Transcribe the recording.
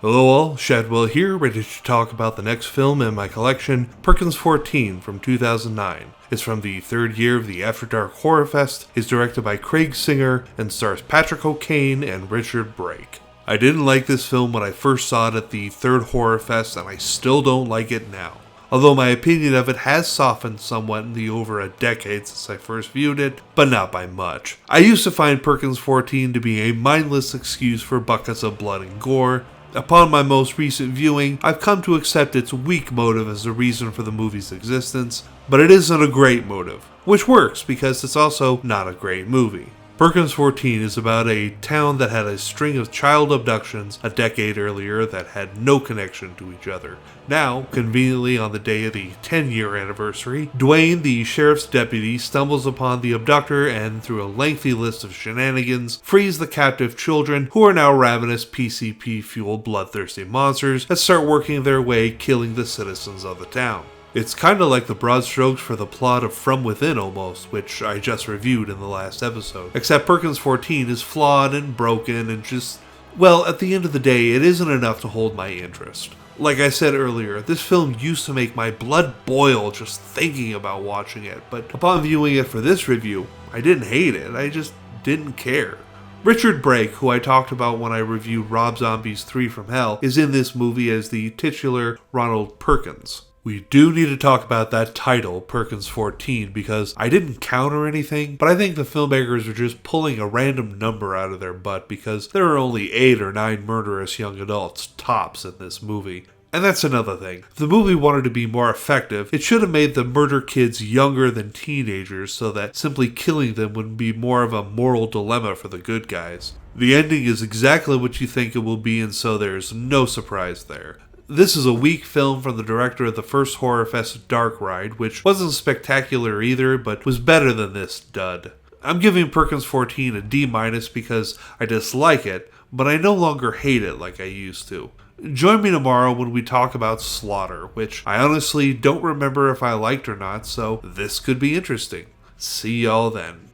Hello all, Shadwell here, ready to talk about the next film in my collection, Perkins 14 from 2009. It's from the third year of the After Dark Horrorfest, is directed by Craig Singer, and stars Patrick O'Kane and Richard Brake. I didn't like this film when I first saw it at the third Horrorfest, and I still don't like it now. Although my opinion of it has softened somewhat in the over a decade since I first viewed it, but not by much. I used to find Perkins 14 to be a mindless excuse for buckets of blood and gore. Upon my most recent viewing, I've come to accept its weak motive as the reason for the movie's existence, but it isn't a great motive, which works because it's also not a great movie. Perkins 14 is about a town that had a string of child abductions a decade earlier that had no connection to each other. Now, conveniently on the day of the 10-year anniversary, Dwayne, the sheriff's deputy, stumbles upon the abductor and, through a lengthy list of shenanigans, frees the captive children, who are now ravenous PCP-fueled bloodthirsty monsters that start working their way killing the citizens of the town. It's kinda like the broad strokes for the plot of From Within almost, which I just reviewed in the last episode. Except Perkins 14 is flawed and broken and just, well, at the end of the day, it isn't enough to hold my interest. Like I said earlier, this film used to make my blood boil just thinking about watching it, but upon viewing it for this review, I didn't hate it, I just didn't care. Richard Brake, who I talked about when I reviewed Rob Zombie's 3 from Hell, is in this movie as the titular Ronald Perkins. We do need to talk about that title, Perkins 14, because I didn't count or anything, but I think the filmmakers are just pulling a random number out of their butt because there are only 8 or 9 murderous young adults, tops, in this movie. And that's another thing. If the movie wanted to be more effective, it should have made the murder kids younger than teenagers so that simply killing them would be more of a moral dilemma for the good guys. The ending is exactly what you think it will be, and so there's no surprise there. This is a weak film from the director of the first Horrorfest Dark Ride, which wasn't spectacular either, but was better than this dud. I'm giving Perkins 14 a D- because I dislike it, but I no longer hate it like I used to. Join me tomorrow when we talk about Slaughter, which I honestly don't remember if I liked or not, so this could be interesting. See y'all then.